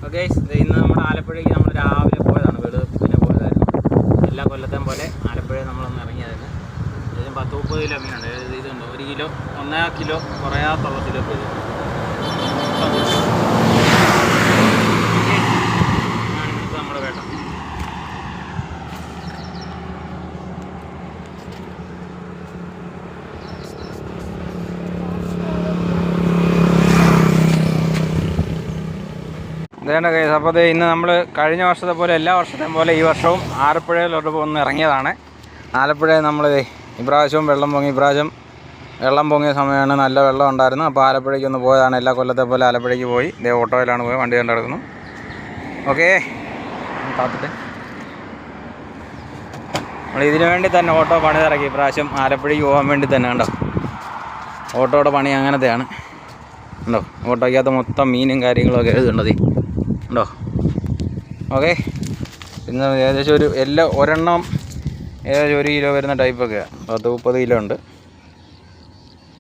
Okay, ഇന്ന് നമ്മുടെ ആലപ്പുഴയ്ക്ക് നമ്മൾ രാവിലെ പോയതാണ്, വെളുപ്പിന് പോയതായിരുന്നു. എല്ലാ കൊല്ലത്തെയും പോലെ ആലപ്പുഴയിൽ നമ്മളൊന്ന് ഇറങ്ങിയതായിരുന്നു. ഏകദേശം 10-30 കിലോ മീനുണ്ട്. ഇതുണ്ട് 1 കിലോ 1 കിലോ കുറയാത്തുള്ള കിലോ ഇത്. ഇന്നത്തെ നമ്മുടെ വേട്ട. ഇതേണ്ട കേസ്. അപ്പോൾ ഇന്ന് നമ്മൾ കഴിഞ്ഞ വർഷത്തെ പോലെ എല്ലാ വർഷത്തെയും പോലെ ഈ വർഷവും ആലപ്പുഴയിലോട്ട് ഒന്ന് ഇറങ്ങിയതാണ്. ആലപ്പുഴയിൽ നമ്മൾ ഇപ്രാവശ്യവും വെള്ളം പൊങ്ങി. ഇപ്രാവശ്യം വെള്ളം പൊങ്ങിയ സമയമാണ്, നല്ല വെള്ളം ഉണ്ടായിരുന്നു. അപ്പോൾ ആലപ്പുഴയ്ക്ക് ഒന്ന് പോയതാണ്. എല്ലാ കൊല്ലത്തെ പോലെ ആലപ്പുഴയ്ക്ക് പോയി. ഇതേ ഓട്ടോയിലാണ് പോയി, വണ്ടി കണ്ട് കിടക്കുന്നു. ഓക്കെ, കാത്തിട്ട് നമ്മൾ ഇതിനു വേണ്ടി തന്നെ ഓട്ടോ പണിതിറക്കി. ഇപ്രാവശ്യം ആലപ്പുഴയ്ക്ക് പോകാൻ വേണ്ടി തന്നെ. കണ്ടോ, ഓട്ടോയുടെ പണി അങ്ങനത്തെയാണ്. ഉണ്ടോ, ഓട്ടോയ്ക്കകത്ത് മൊത്തം മീനും കാര്യങ്ങളൊക്കെ എഴുതുണ്ടത് ഉണ്ടോ. ഓക്കെ, ഇന്ന് ഏകദേശം ഒരെണ്ണം ഏകദേശം 1 കിലോ വരുന്ന ടൈപ്പൊക്കെയാണ്. 10-30 കിലോ ഉണ്ട്.